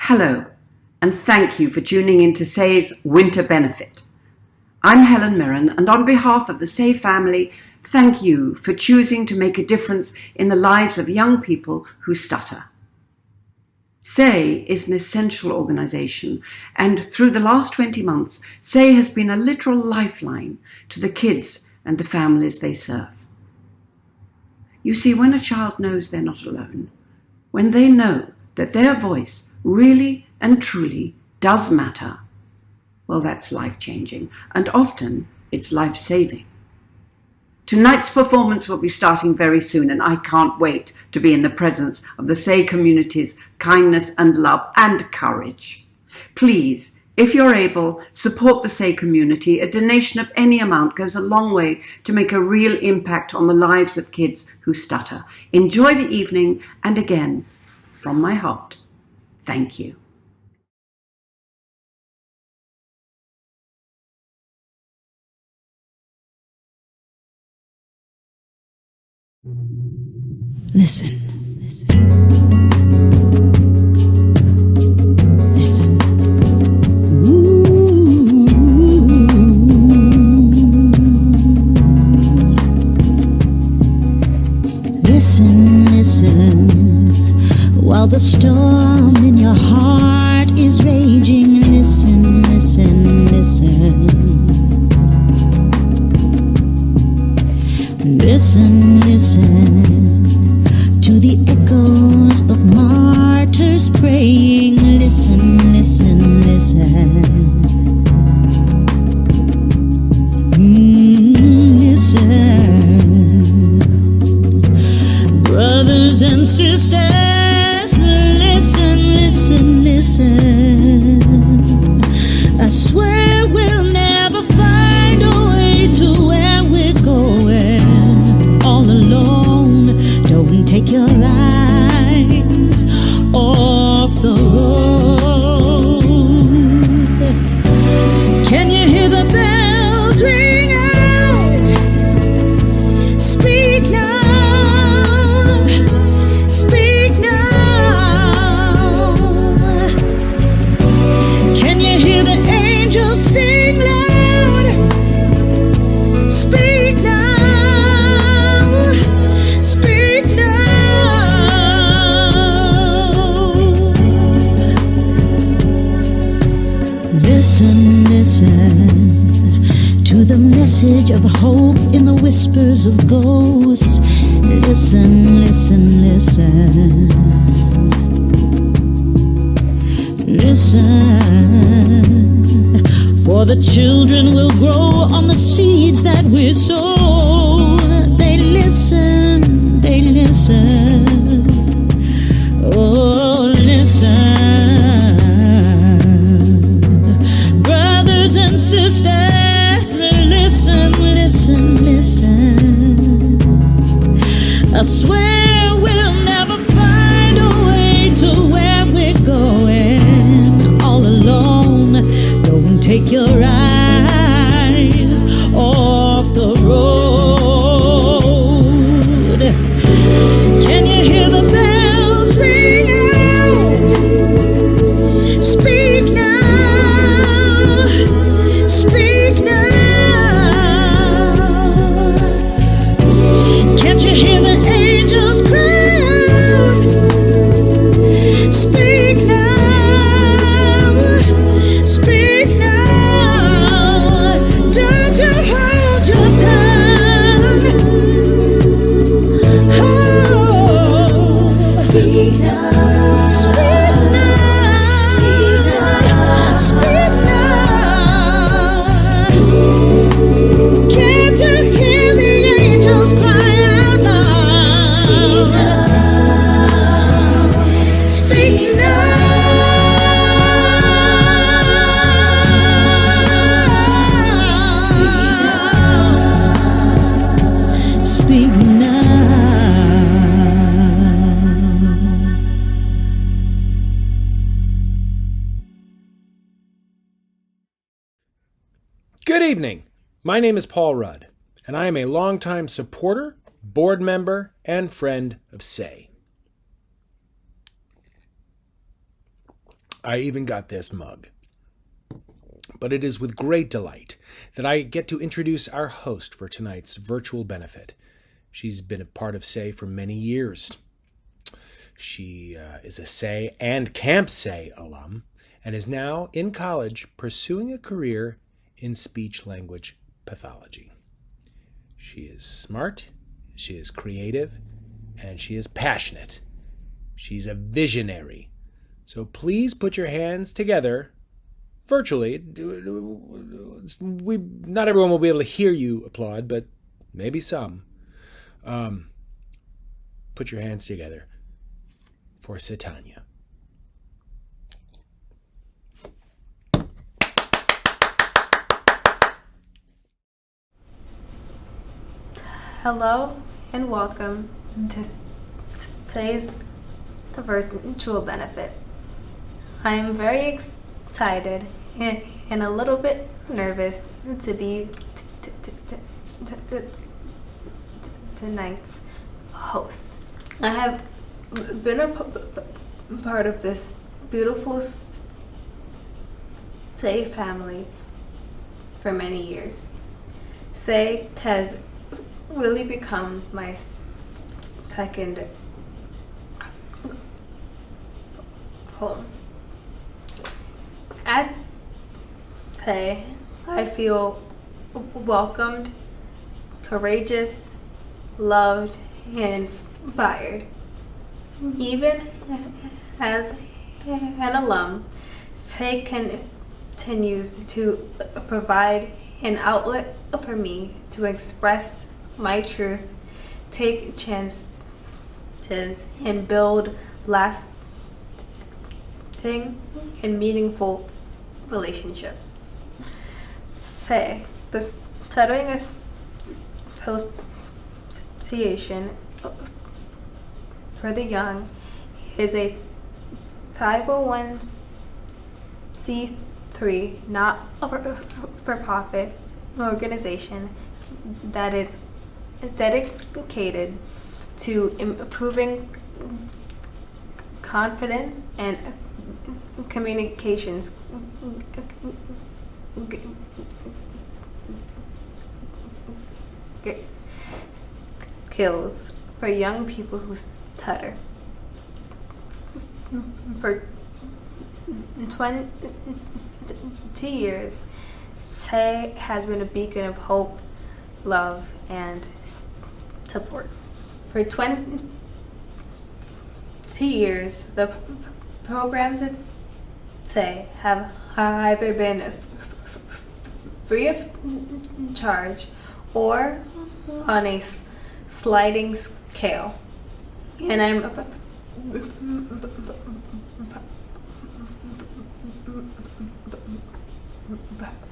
Hello, and thank you for tuning in to SAY's Winter Benefit. I'm Helen Mirren, and on behalf of the SAY family, thank you for choosing to make a difference in the lives of young people who stutter. SAY is an essential organisation, and through the last 20 months, SAY has been a literal lifeline to the kids and the families they serve. You see, when a child knows they're not alone, when they know that their voice really and truly does matter, well, that's life-changing, and often it's life-saving. Tonight's performance will be starting very soon, and I can't wait to be in the presence of the SAY community's kindness and love and courage. Please, if you're able, support the SAY community. A donation of any amount goes a long way to make a real impact on the lives of kids who stutter. Enjoy the evening, and again, from my heart, thank you. Listen. Listen. Listen, while the storm in your heart is raging. Listen. Listen to the echoes of martyrs praying. Listen. Listen, brothers and sisters, listen. I swear we'll never find a way to where we're going all alone. Don't take your eyes off the road. Can you hear the bells ring out? Speak now, speak now. Can you hear the angels sing loud? Speak now, speak now. Listen to the message of hope in the whispers of ghosts. Listen. For the children will grow on the seeds that we sow. They listen. Oh, listen, brothers and sisters, listen. I swear we'll never find a way to where we're going all alone. Don't take your eyes off the road. Can you hear the bells ring out? Speak now, speak now. Can't you hear the angels cry out? Speak now, speak now. Don't you hold your tongue. Oh, speak now, speak now, speak now, speak now. Can't you hear the angels cry out now? Speak now, speak now. Speak now. Good evening. My name is Paul Rudd, and I am a longtime supporter, board member, and friend of SAY. I even got this mug. But it is with great delight that I get to introduce our host for tonight's virtual benefit. She's been a part of SAY for many years. She is a SAY and Camp SAY alum and is now in college pursuing a career in speech-language pathology. She is smart, she is creative, and she is passionate. She's a visionary. So please put your hands together virtually. Not everyone will be able to hear you applaud, but maybe some. Put your hands together for Satanya. Hello and welcome to today's virtual benefit. I am very excited and a little bit nervous to be tonight's host. I have been a part of this beautiful SAY family for many years. SAY has really become my second home. At SAY, I feel welcomed, courageous, loved, and inspired. Even as an alum, SAY continues to provide an outlet for me to express my truth, take chances, and build lasting and meaningful relationships. SAY, the Stuttering Association for the Young, is a 501c3 not-for-profit organization that is dedicated to improving confidence and communications skills for young people who stutter. For 20 years, SAY has been a beacon of hope, love, and support. For 20 years, the programs at SAY have either been free of charge or on a sliding scale. And I'm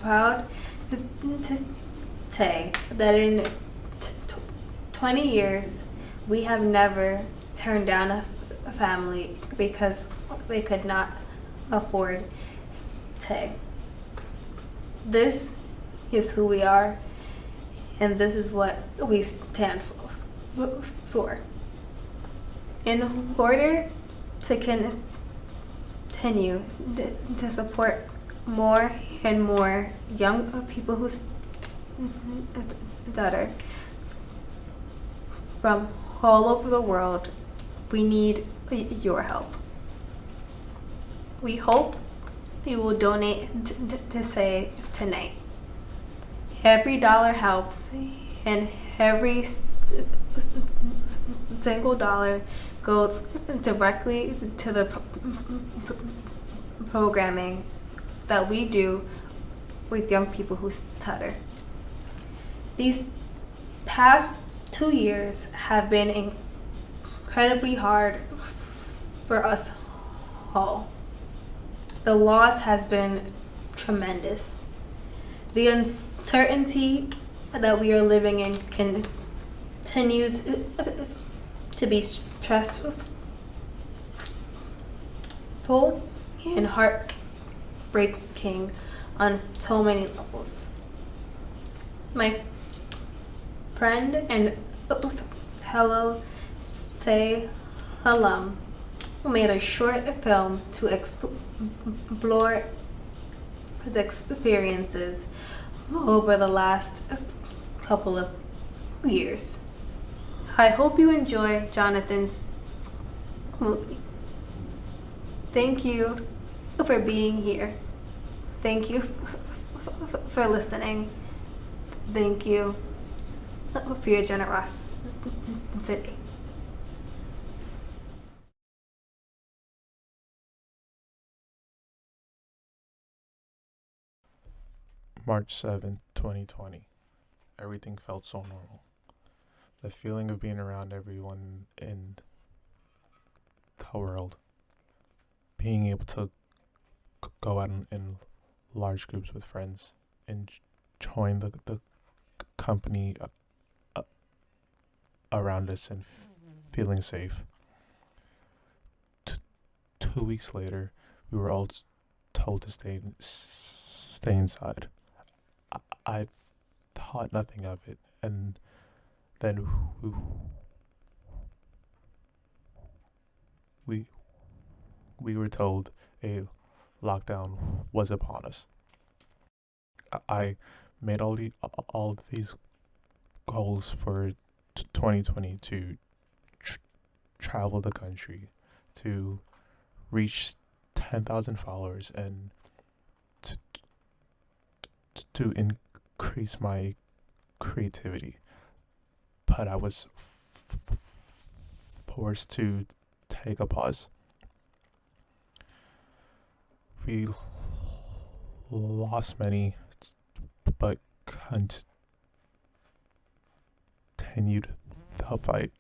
proud to say that in 20 years, we have never turned down a family because they could not afford SAY. This is who we are, and this is what we stand for. In order to continue to support more and more young people who stutter from all over the world, we need your help. We hope you will donate to SAY tonight. Every dollar helps, and every single dollar goes directly to the programming that we do with young people who stutter. These past 2 years have been incredibly hard for us all. The loss has been tremendous. The uncertainty that we are living in continues to be stressful and heartbreaking on so many levels. My friend and fellow SAY alum, made a short film to explore his experiences over the last couple of years. I hope you enjoy Jonathan's movie. Thank you for being here. Thank you for listening. Thank you for your generosity. March 7th, 2020. Everything felt so normal. The feeling of being around everyone in the world. Being able to go out in large groups with friends. Enjoying the company around us and feeling safe. 2 weeks later, we were all told to stay inside. I thought nothing of it, and then we were told a lockdown was upon us. I made all these goals for 2020 to travel the country, to reach 10,000 followers, and to increase my creativity. But I was forced to take a pause. We lost many, but continued the fight.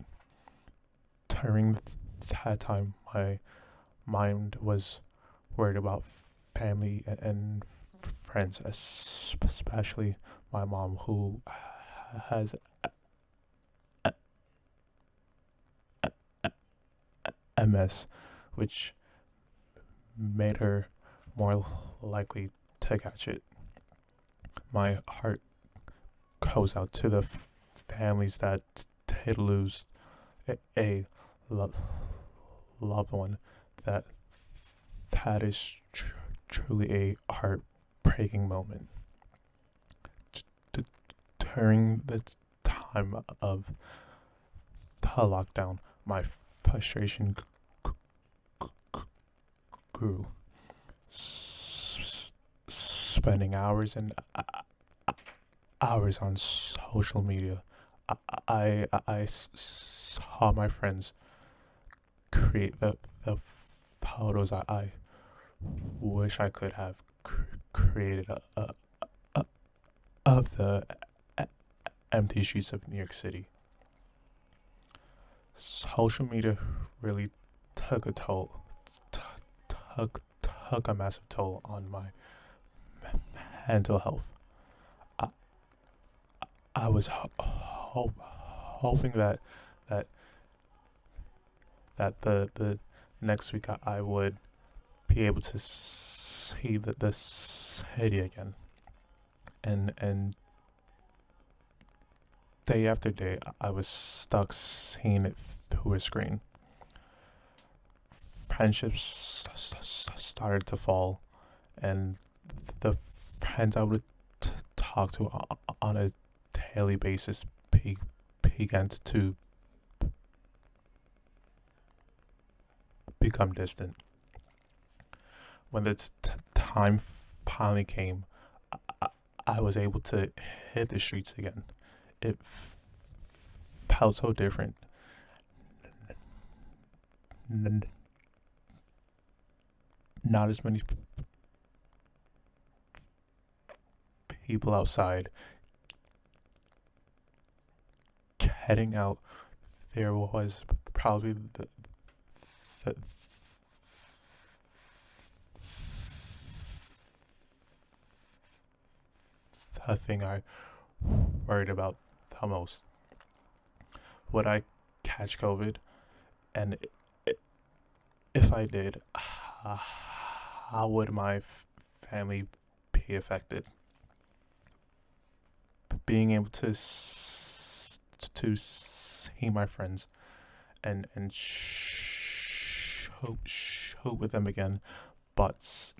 During that time, my mind was worried about family and friends, especially my mom, who has MS, which made her more likely to catch it. My heart goes out to the families that did lose a loved one. That is truly a heartbreaking moment. During the time of the lockdown, my frustration grew. Spending hours and hours on social media, I saw my friends create the photos I wish I could have created of the empty streets of New York City. Social media really took a toll, took a massive toll on my mental health. I was hoping that the next week I would be able to see the city again, and day after day I was stuck seeing it through a screen. Friendships started to fall, and the friends I would talk to on a daily basis began to become distant. When the time finally came, I was able to hit the streets again. It felt so different. Not as many people outside. Heading out, there was probably the thing I worried about the most. Would I catch COVID? And if I did, how would my family be affected? Being able to see my friends and show shoot with them again, but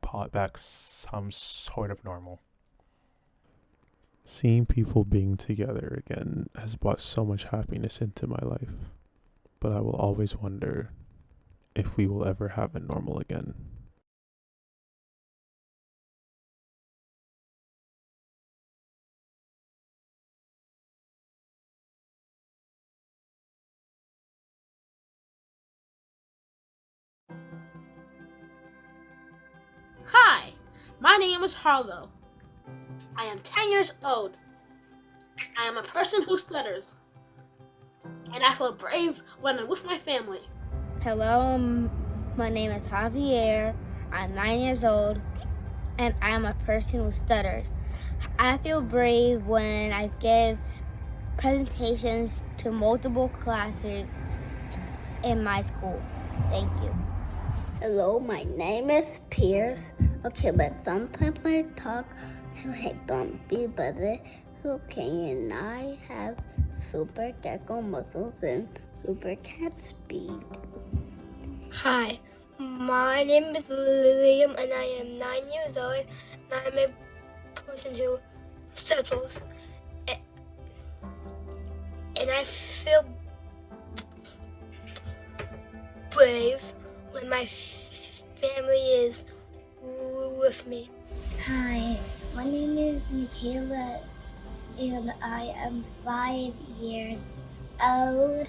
brought back some sort of normal. Seeing people being together again has brought so much happiness into my life, but I will always wonder if we will ever have it normal again. Hi, my name is Harlow. I am 10 years old. I am a person who stutters, and I feel brave when I'm with my family. Hello, my name is Javier. I'm 9 years old, and I'm a person who stutters. I feel brave when I give presentations to multiple classes in my school. Thank you. Hello, my name is Pierce. Okay, but sometimes I talk like bumpy, but it's okay. And I have super gecko muscles and super cat speed. Hi, my name is Liam and I am 9 years old and I'm a person who stutters. And I feel brave when my family is with me. Hi, my name is Michaela and I am 5 years old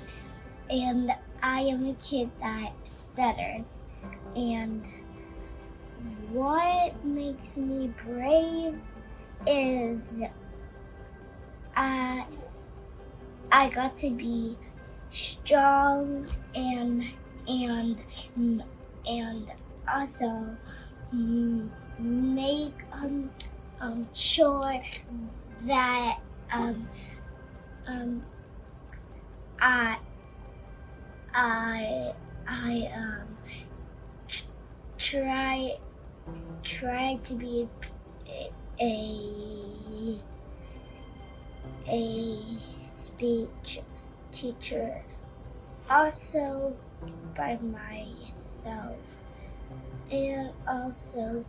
and I am a kid that stutters. And what makes me brave is I got to be strong and also make sure that I try to be a speech teacher also by myself, and also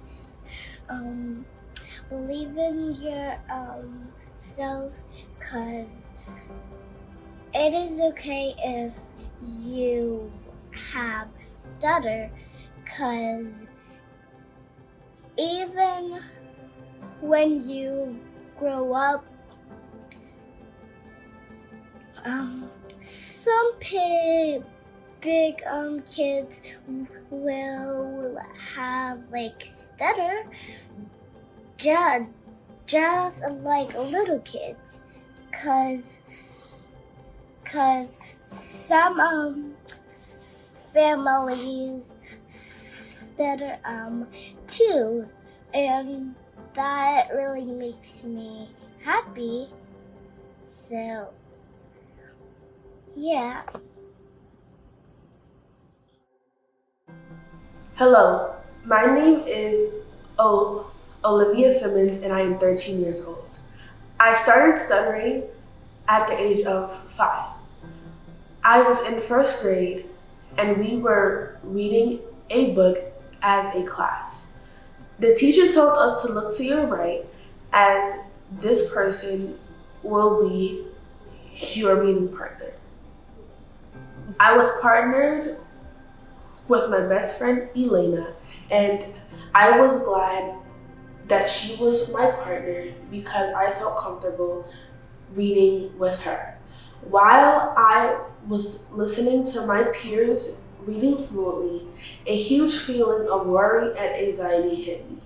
believe in your self, cause it is okay if you have a stutter, cause even when you grow up, some big kids will have like stutter, just like little kids, cause some families stutter too, and that really makes me happy. So yeah. Hello, my name is Olivia Simmons and I am 13 years old. I started stuttering at the age of 5. I was in first grade and we were reading a book as a class. The teacher told us to look to your right as this person will be your reading partner. I was partnered with my best friend Elena, and I was glad that she was my partner because I felt comfortable reading with her. While I was listening to my peers reading fluently, a huge feeling of worry and anxiety hit me.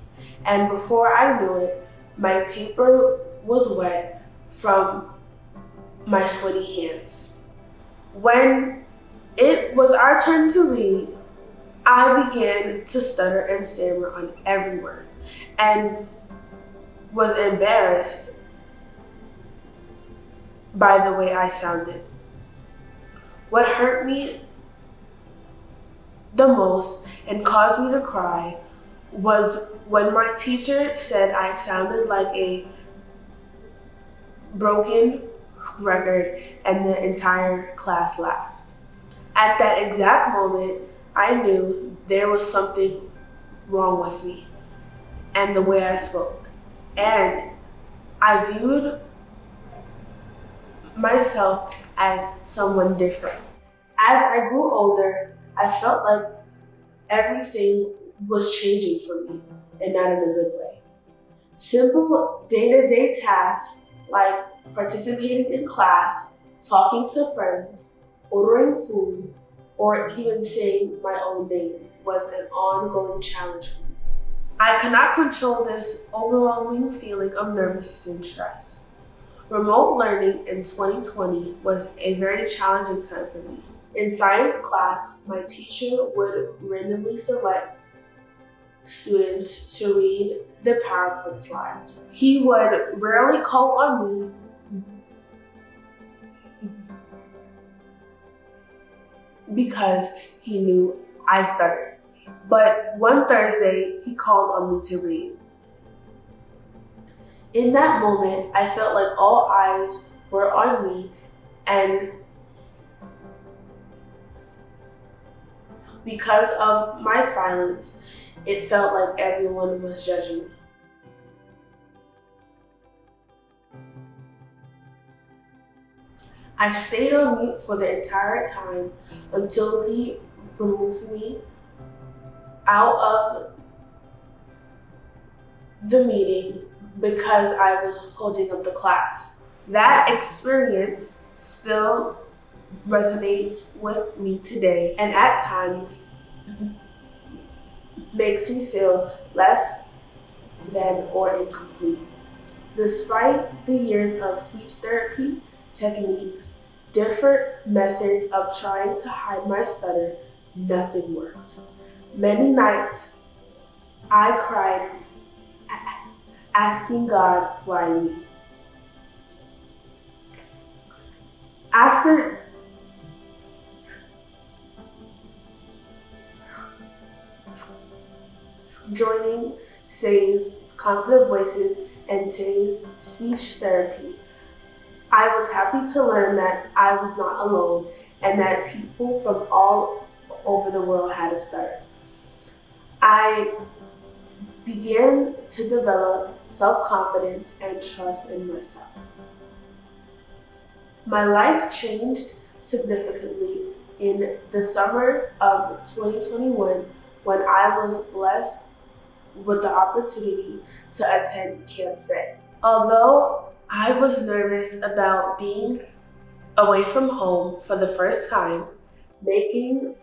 And before I knew it, my paper was wet from my sweaty hands. When it was our turn to read, I began to stutter and stammer on every word and was embarrassed by the way I sounded. What hurt me the most and caused me to cry was when my teacher said I sounded like a broken record and the entire class laughed. At that exact moment, I knew there was something wrong with me and the way I spoke. And I viewed myself as someone different. As I grew older, I felt like everything was changing for me, and not in a good way. Simple day-to-day tasks like participating in class, talking to friends, ordering food, or even saying my own name was an ongoing challenge for me. I cannot control this overwhelming feeling of nervousness and stress. Remote learning in 2020 was a very challenging time for me. In science class, my teacher would randomly select students to read the PowerPoint slides. He would rarely call on me because he knew I stuttered. But one Thursday, he called on me to read. In that moment, I felt like all eyes were on me, and because of my silence, it felt like everyone was judging me. I stayed on mute for the entire time until he removed me out of the meeting because I was holding up the class. That experience still resonates with me today, and at times makes me feel less than or incomplete. Despite the years of speech therapy techniques, different methods of trying to hide my stutter, nothing worked. Many nights I cried asking God, why me? After joining Say's Confident Voices and Say's speech therapy, I was happy to learn that I was not alone and that people from all over the world had a stutter. I began to develop self-confidence and trust in myself. My life changed significantly in the summer of 2021 when I was blessed with the opportunity to attend Camp Say. Although I was nervous about being away from home for the first time, making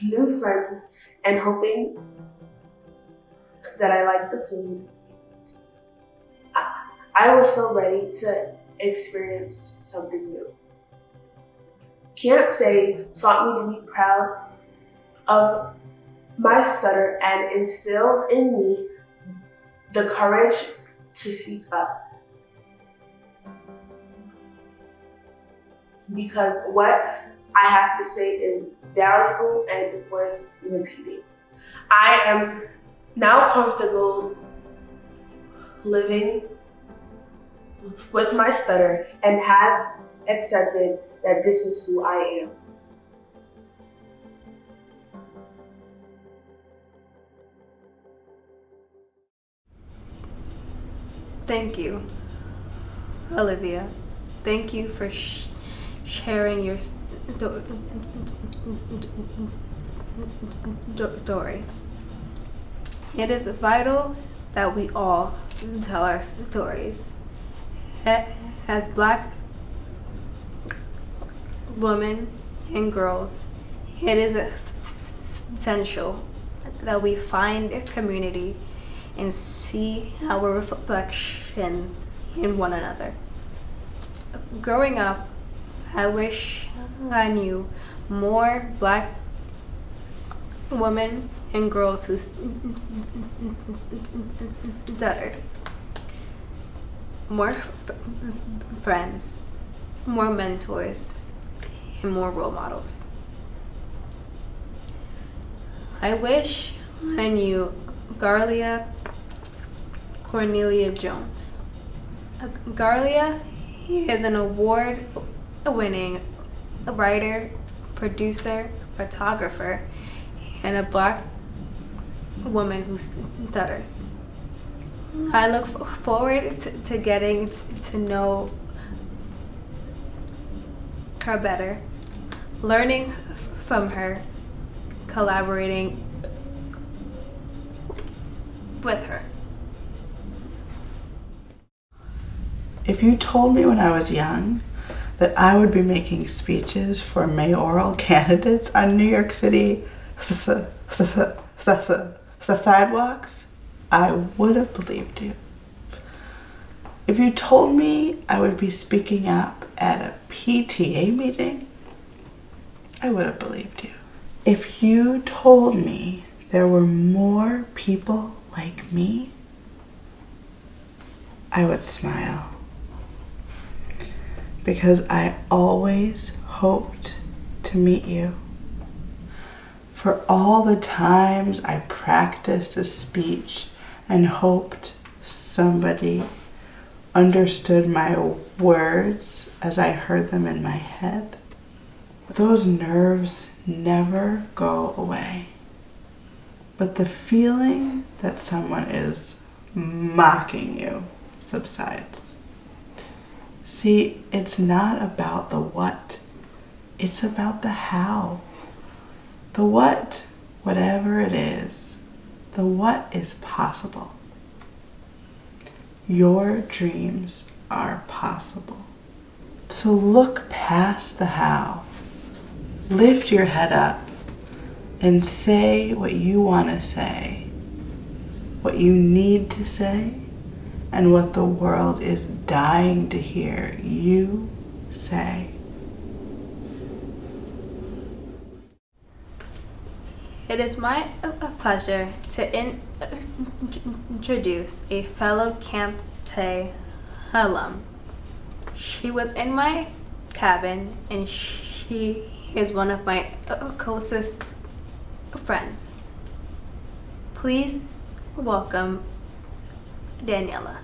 new friends, and hoping that I liked the food, I was so ready to experience something new. Camp Say taught me to be proud of my stutter and instilled in me the courage to speak up. Because what I have to say is valuable and worth repeating. I am now comfortable living with my stutter and have accepted that this is who I am. Thank you, Olivia. Thank you for sharing your story. It is vital that we all tell our stories. As Black women and girls, it is essential that we find a community and see our reflections in one another. Growing up, I wish I knew more Black women and girls who stuttered. More friends, more mentors, and more role models. I wish I knew Garlia Cornelia Jones. Garlia is an award winning writer, producer, photographer, and a Black woman who stutters. I look forward to getting to know her better, learning from her, collaborating with her. If you told me when I was young that I would be making speeches for mayoral candidates on New York City sidewalks, I would have believed you. If you told me I would be speaking up at a PTA meeting, I would have believed you. If you told me there were more people like me, I would smile. Because I always hoped to meet you. For all the times I practiced a speech and hoped somebody understood my words as I heard them in my head. Those nerves never go away. But the feeling that someone is mocking you subsides. See, it's not about the what, it's about the how. The what, whatever it is, the what is possible. Your dreams are possible. So look past the how. Lift your head up and say what you want to say, what you need to say, and what the world is dying to hear you say. It is my pleasure to introduce a fellow Camp Stay alum. She was in my cabin and she is one of my closest friends. Please welcome Daniela.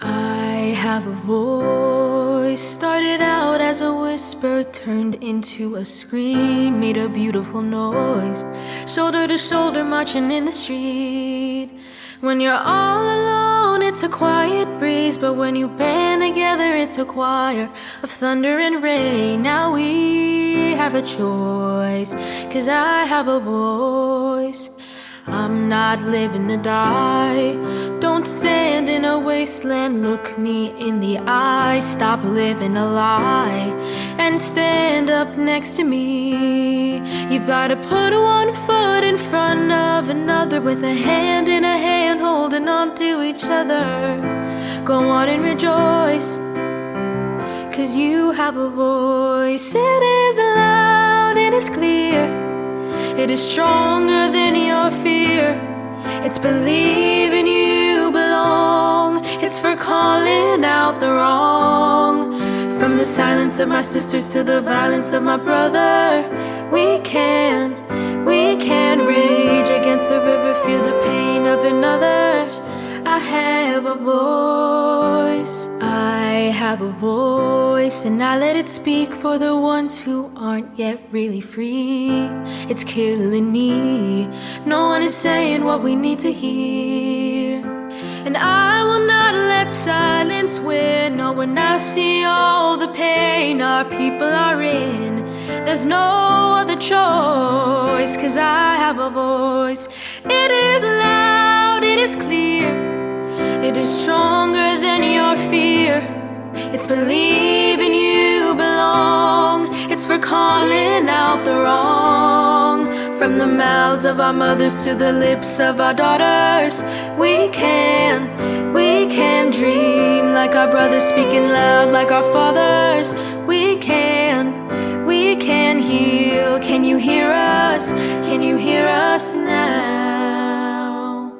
I have a voice, started out as a whisper, turned into a scream, made a beautiful noise, shoulder to shoulder marching in the street. When you're all alone, it's a quiet breeze, but when you band together, it's a choir of thunder and rain. Now we have a choice, 'cause I have a voice. I'm not living to die. Don't stand in a wasteland, look me in the eye. Stop living a lie and stand up next to me. You've gotta put one foot in front of another, with a hand in a hand holding on to each other. Go on and rejoice, 'cause you have a voice. It is loud, it is clear, it is stronger than your fear. It's believing you belong. It's for calling out the wrong. From the silence of my sisters to the violence of my brother, we can rage against the river, feel the pain of another. I have a voice. I have a voice, and I let it speak for the ones who aren't yet really free. It's killing me. No one is saying what we need to hear. And I will not let silence win. No, when I see all the pain our people are in, there's no other choice, 'cause I have a voice. It is loud, it is clear, it is stronger than your fear. It's believing you belong. It's for calling out the wrong. From the mouths of our mothers to the lips of our daughters, we can dream like our brothers, speaking loud like our fathers. We can heal. Can you hear us? Can you hear us now?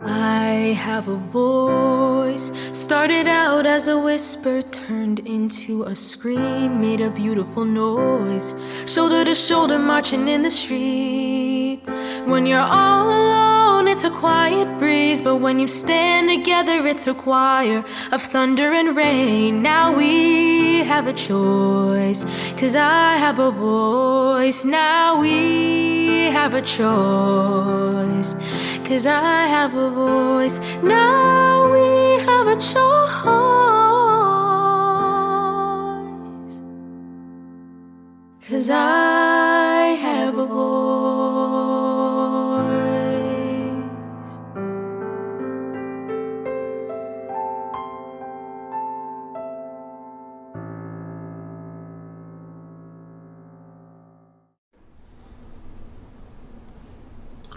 I have a voice, started out as a whisper, turned into a scream, made a beautiful noise, shoulder to shoulder marching in the street. When you're all alone, it's a quiet breeze, but when you stand together, it's a choir of thunder and rain. Now we have a choice, 'cause I have a voice. Now we have a choice, 'cause I have a voice. Now we have a choice, 'cause I have a voice.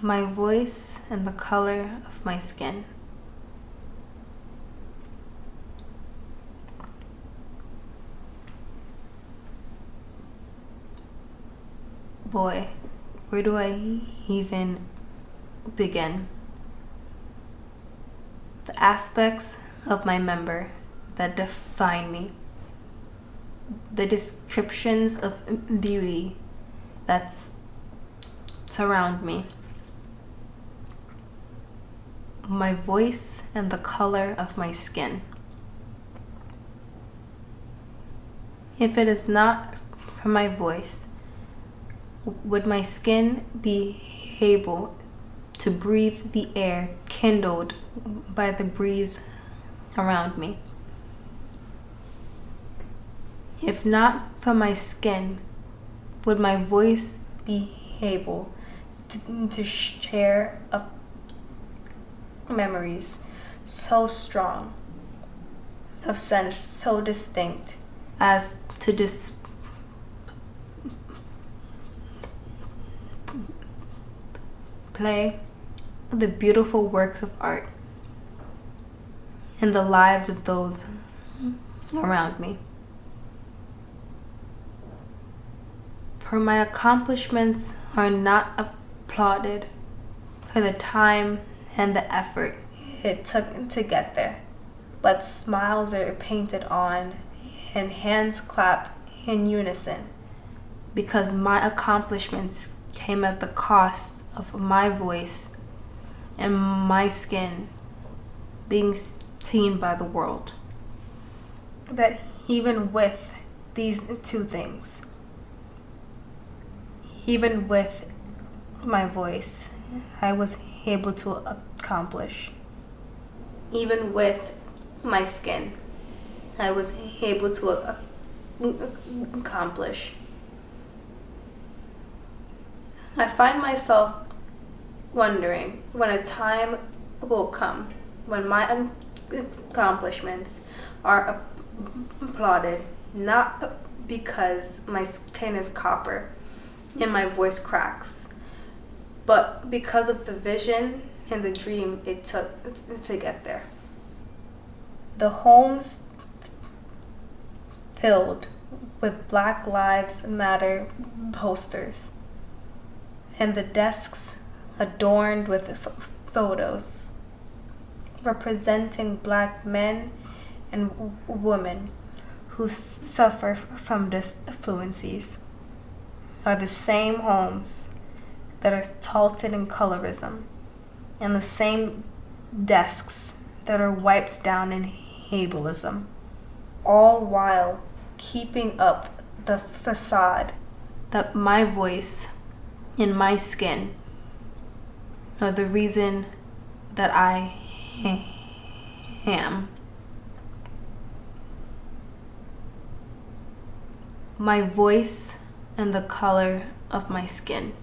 My voice and the color of my skin. Boy, where do I even begin? The aspects of my member that define me. The descriptions of beauty that surround me. My voice and the color of my skin. If it is not for my voice, would my skin be able to breathe the air kindled by the breeze around me? If not for my skin, would my voice be able to share memories so strong, of sense so distinct as to display the beautiful works of art in the lives of those around me? For my accomplishments are not applauded for the time and the effort it took to get there, but smiles are painted on and hands clap in unison, because my accomplishments came at the cost of my voice and my skin being seen by the world. That even with these two things, even with my voice, I was able to accomplish. Even with my skin, I was able to accomplish. I find myself wondering when a time will come when my accomplishments are applauded, not because my skin is copper and my voice cracks, but because of the vision and the dream it took to get there. The homes filled with Black Lives Matter posters, and the desks adorned with photos representing Black men and women who suffer from disfluencies, are the same homes that are salted in colorism, and the same desks that are wiped down in ableism, all while keeping up the facade that my voice and my skin are the reason that I am. My voice and the color of my skin.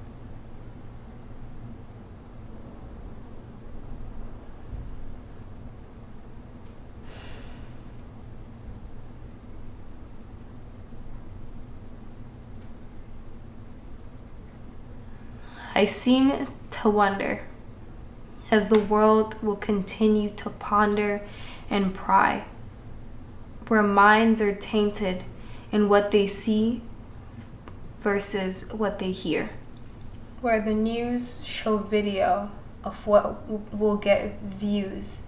I seem to wonder, as the world will continue to ponder and pry, where minds are tainted in what they see versus what they hear, where the news show video of what will get views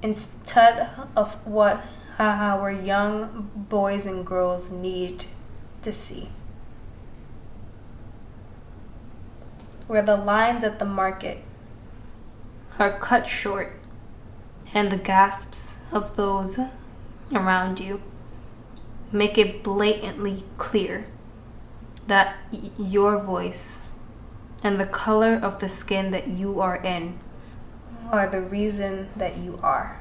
instead of what our young boys and girls need to see. where the lines at the market are cut short and the gasps of those around you make it blatantly clear that your voice and the color of the skin that you are in are the reason that you are.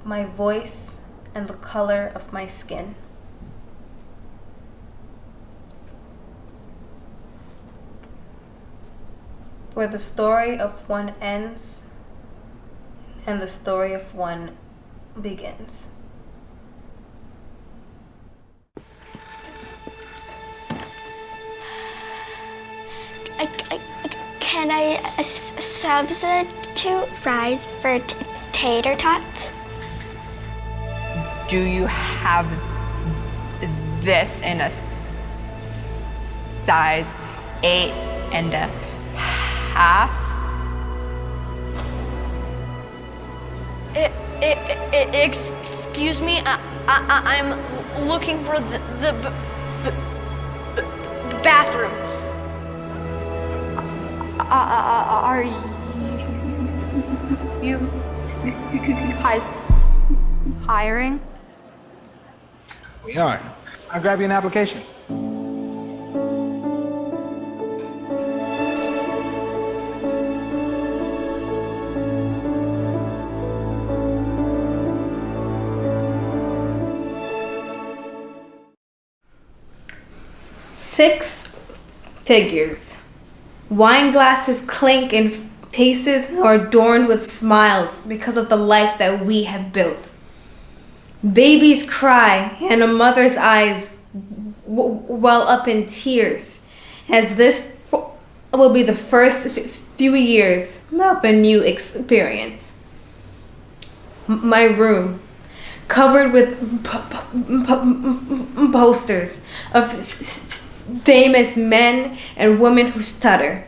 My voice and the color of my skin. Where the story of one ends and the story of one begins. Can I substitute fries for tater tots? Do you have this in a size 8.5? Excuse me, I'm looking for the bathroom. Are you guys hiring? We are. I'll grab you an application. Six figures. Wine glasses clink and faces are adorned with smiles because of the life that we have built. Babies cry and a mother's eyes well up in tears as this will be the first few years of a new experience. My room, covered with posters of famous men and women who stutter,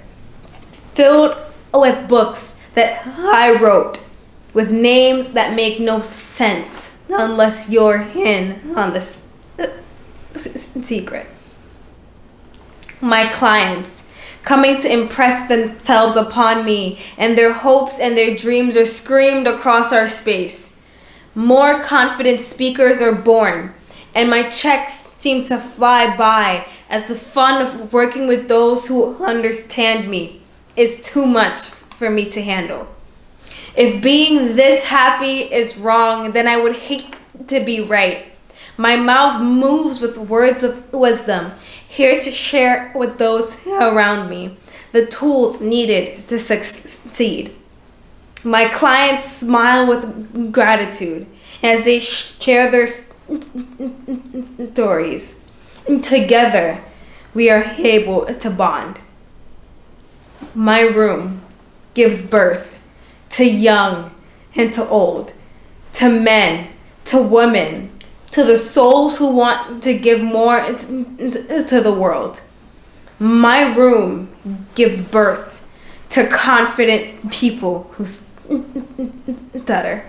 filled with books that I wrote, with names that make no sense unless you're in on this secret. My clients coming to impress themselves upon me, and their hopes and their dreams are screamed across our space. More confident speakers are born, and my checks seem to fly by as the fun of working with those who understand me is too much for me to handle. If being this happy is wrong, then I would hate to be right. My mouth moves with words of wisdom, here to share with those around me the tools needed to succeed. My clients smile with gratitude as they share their stories. Together, we are able to bond. My room gives birth to young and to old, to men, to women, to the souls who want to give more to the world. My room gives birth to confident people who stutter.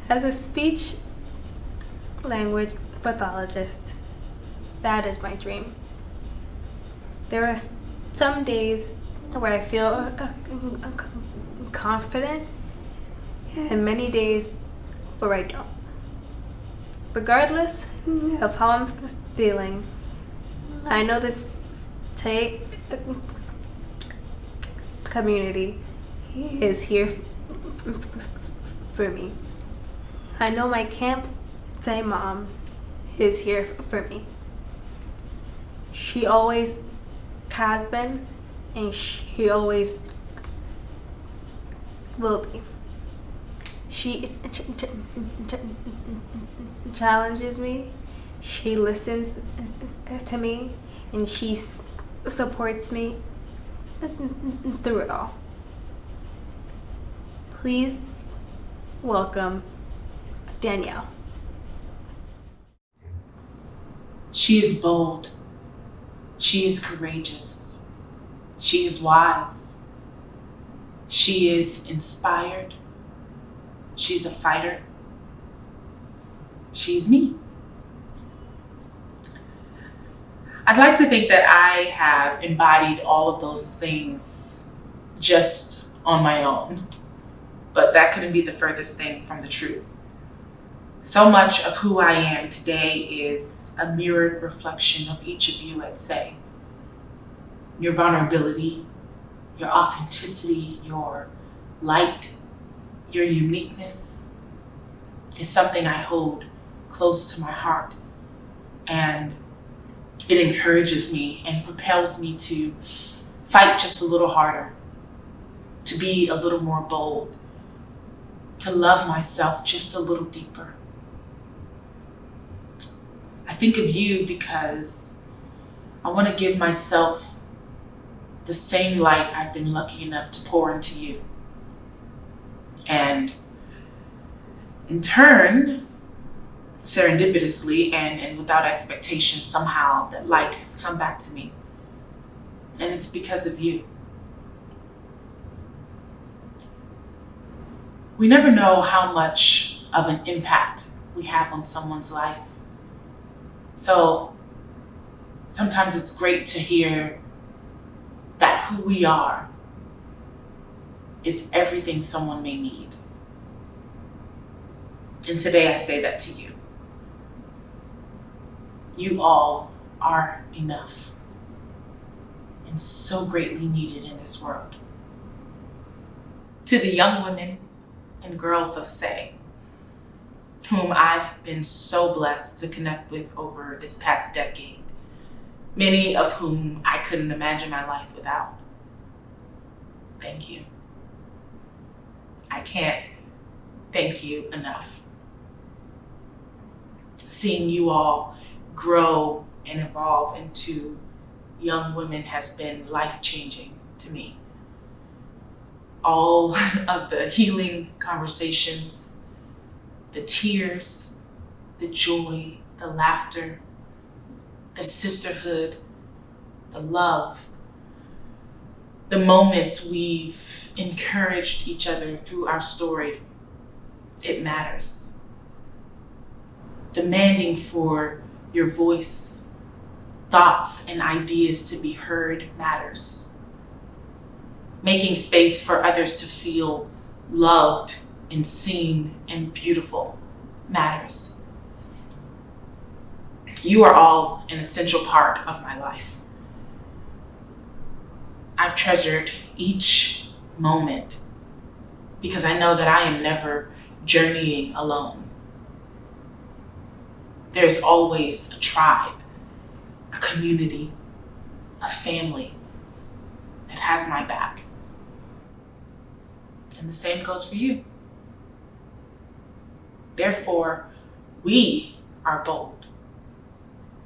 As a speech language pathologist, that is my dream. There are some days where I feel confident and many days where I don't. Regardless of how I'm feeling, I know this community is here for me. I know my camp's mom is here for me. She always has been, and she always will be. She challenges me, she listens to me, and she supports me through it all. Please welcome Danielle. She is bold. She is courageous. She is wise. She is inspired. She's a fighter. she's me. I'd like to think that I have embodied all of those things just on my own, but that couldn't be the furthest thing from the truth. So much of who I am today is a mirrored reflection of each of you at Say. Your vulnerability, your authenticity, your light, your uniqueness is something I hold close to my heart, and it encourages me and propels me to fight just a little harder, to be a little more bold, to love myself just a little deeper. I think of you because I want to give myself the same light I've been lucky enough to pour into you. And in turn, serendipitously and without expectation, somehow that light has come back to me. And it's because of you. We never know how much of an impact we have on someone's life. So sometimes it's great to hear that who we are is everything someone may need. And today I say that to you. You all are enough and so greatly needed in this world. To the young women and girls of Say, whom I've been so blessed to connect with over this past decade, many of whom I couldn't imagine my life without. Thank you. I can't thank you enough. Seeing you all grow and evolve into young women has been life-changing to me. All of the healing conversations, the tears, the joy, the laughter, the sisterhood, the love, the moments we've encouraged each other through our story, it matters. Demanding for your voice, thoughts, and ideas to be heard matters. Making space for others to feel loved and seen and beautiful matters. You are all an essential part of my life. I've treasured each moment because I know that I am never journeying alone. There's always a tribe, a community, a family that has my back. And the same goes for you. Therefore, we are bold.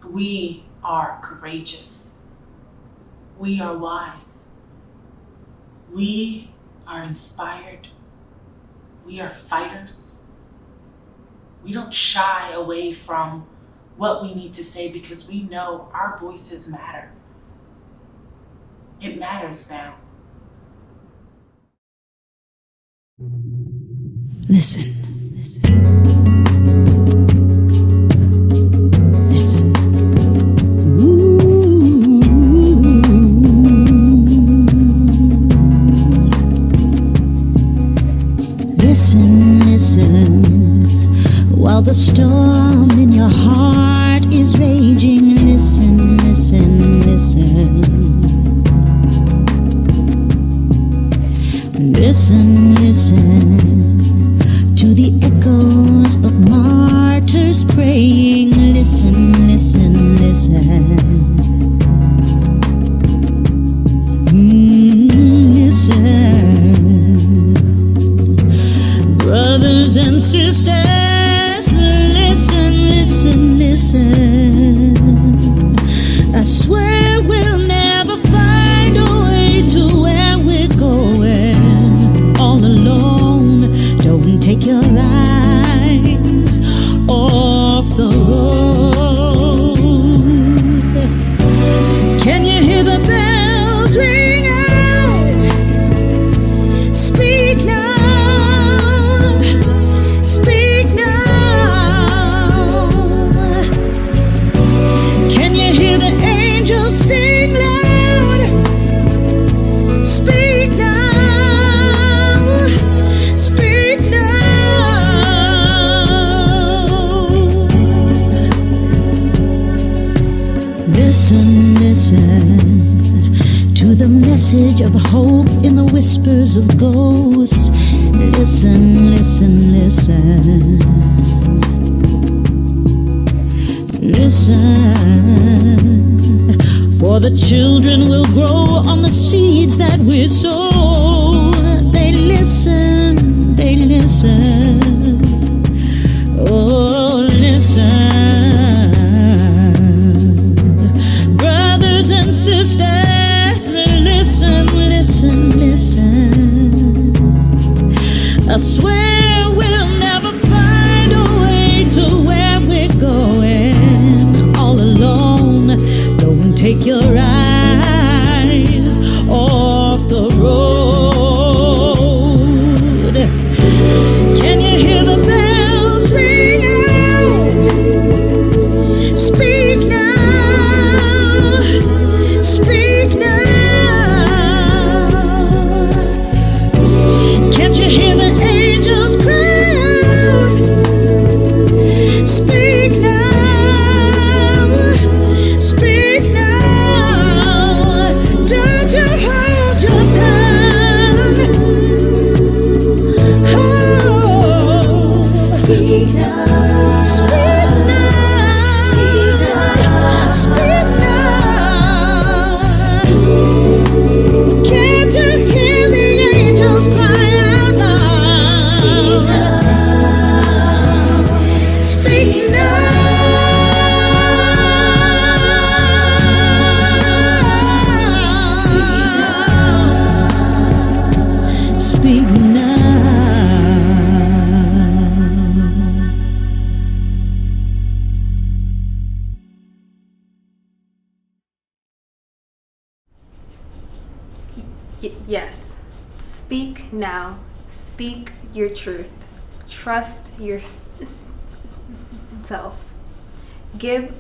We are courageous. We are wise. We are inspired. We are fighters. We don't shy away from what we need to say because we know our voices matter. It matters now. Listen. Listen. Listen. While the storm in your heart is raging, listen. Listen to the echoes of martyrs praying. Listen. Listen, brothers and sisters, listen. I swear we'll never find a way to where we're going all alone. Don't take your eyes off the road. Can you hear the bells ring out? Speak now. message of hope in the whispers of ghosts. Listen, listen, listen. Listen, for the children will grow on the seeds that we sow. They listen, they listen. Oh, listen, brothers and sisters, listen, listen, listen. I swear we'll never find a way to where we're going all alone. Don't take your eyes off the road. Can you hear the bells ring out? Speak now, speak now. Can't you hear the angels cry out? Speak now, speak now. Don't you hold your tongue. Oh, speak now, speak now, speak now, speak now. Can't you hear the angels cry out now? Speak now, speak now. Yes. Speak now. Speak your truth. Trust yourself. Give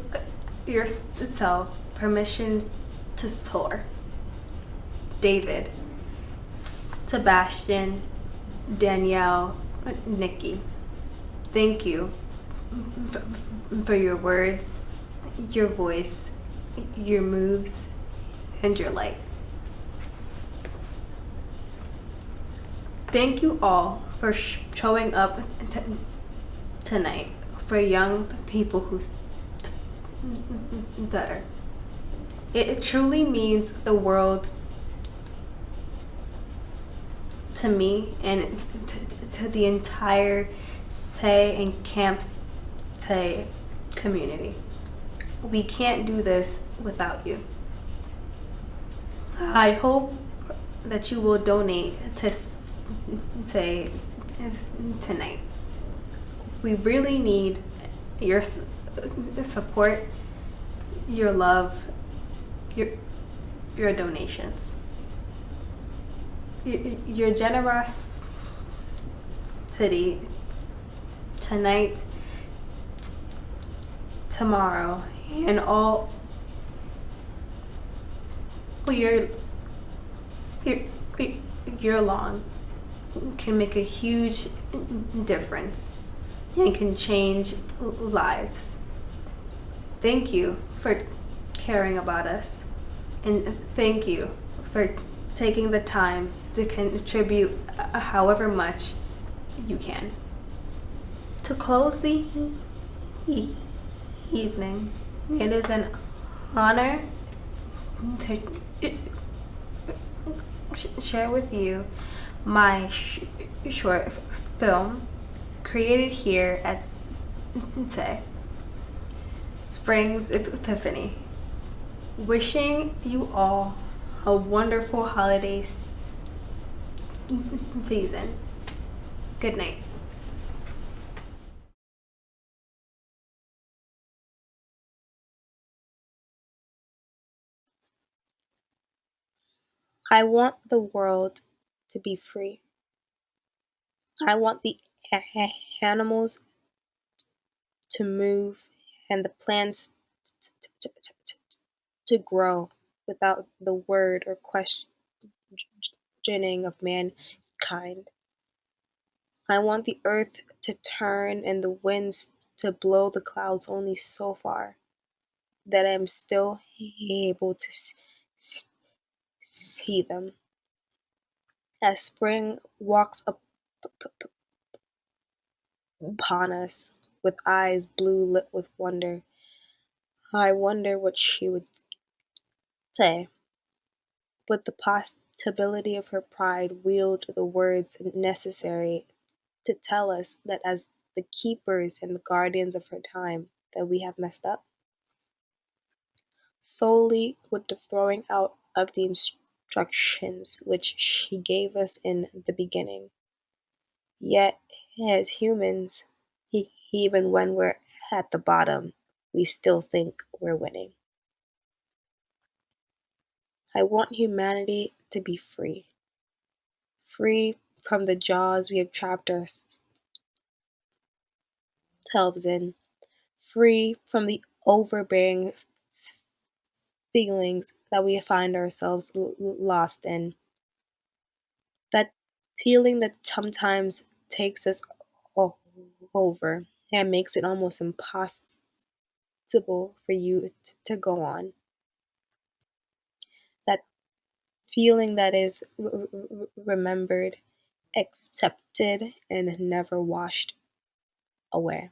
yourself permission to soar. David, Sebastian, Danielle, Nicki, thank you for your words, your voice, your moves, and your light. Thank you all for showing up tonight for young people who stutter. It truly means the world to me and to the entire Say and Camp Say community. We can't do this without you. I hope that you will donate to Say tonight. We really need your support, your love, your donations. Your generosity tonight, tomorrow, and all year long can make a huge difference and can change lives. Thank you for caring about us, and thank you for taking the time to contribute however much you can. To close the evening, it is an honor to share with you my short film created here at Say Spring's Epiphany. Wishing you all a wonderful holiday season. Good night. I want the world to be free. I want the animals to move and the plants to grow without the word or questioning of mankind. I want the earth to turn and the winds to blow the clouds only so far that I am still able to see them. As spring walks upon us with eyes blue lit with wonder, I wonder what she would say. Would the possibility of her pride wield the words necessary to tell us that as the keepers and the guardians of her time that we have messed up? Solely with the throwing out of the instructions which she gave us in the beginning. Yet, as humans, even when we're at the bottom, we still think we're winning. I want humanity to be free. Free from the jaws we have trapped ourselves in. Free from the overbearing feelings that we find ourselves lost in. That feeling that sometimes takes us over and makes it almost impossible for you to go on. That feeling that is remembered, accepted, and never washed away.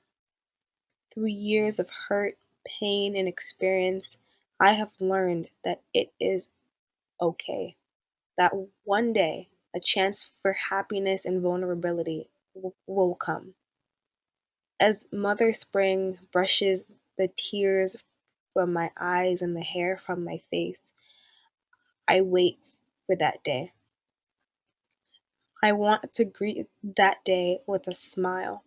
Through years of hurt, pain, and experience, I have learned that it is okay. That one day, a chance for happiness and vulnerability will come. As Mother Spring brushes the tears from my eyes and the hair from my face, I wait for that day. I want to greet that day with a smile.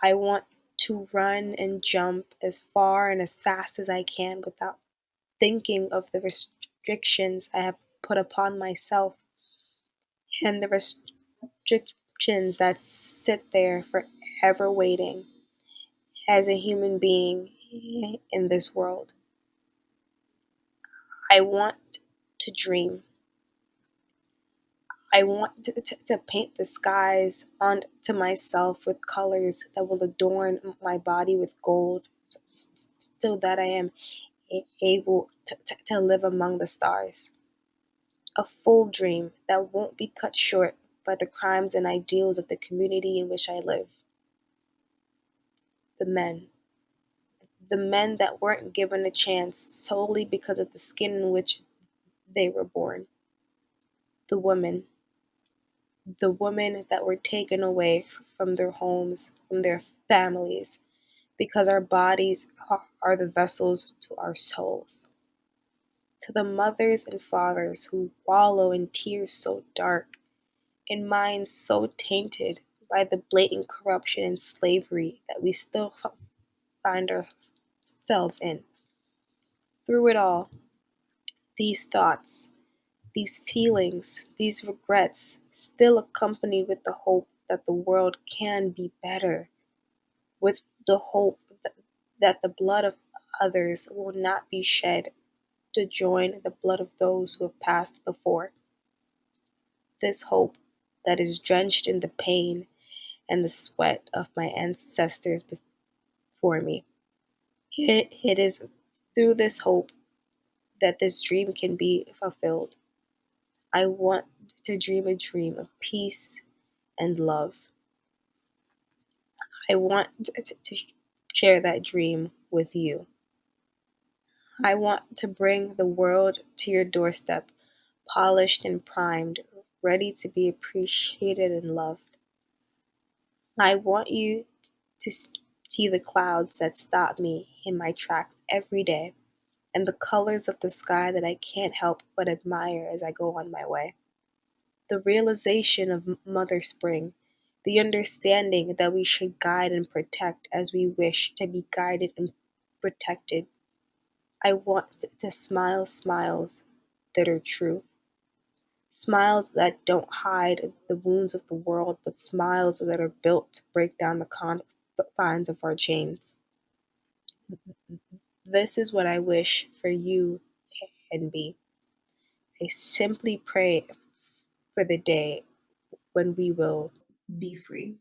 I want to run and jump as far and as fast as I can without thinking of the restrictions I have put upon myself and the restrictions that sit there forever waiting as a human being in this world. I want to dream. I want to paint the skies onto myself with colors that will adorn my body with gold so that I am able to live among the stars. A full dream that won't be cut short by the crimes and ideals of the community in which I live. The men that weren't given a chance solely because of the skin in which they were born. The women that were taken away from their homes, from their families, because our bodies are the vessels to our souls. To the mothers and fathers who wallow in tears so dark, in minds so tainted by the blatant corruption and slavery that we still find ourselves in. Through it all, these thoughts, these feelings, these regrets, still accompanied with the hope that the world can be better, with the hope that the blood of others will not be shed to join the blood of those who have passed before. This hope that is drenched in the pain and the sweat of my ancestors before me. It is through this hope that this dream can be fulfilled. I want to dream a dream of peace and love. I want to share that dream with you. I want to bring the world to your doorstep, polished and primed, ready to be appreciated and loved. I want you to see the clouds that stop me in my tracks every day, and the colors of the sky that I can't help but admire as I go on my way. The realization of Mother Spring, the understanding that we should guide and protect as we wish to be guided and protected. I want to smile smiles that are true. Smiles that don't hide the wounds of the world, but smiles that are built to break down the confines of our chains. This is what I wish for you and me. I simply pray for the day when we will be free.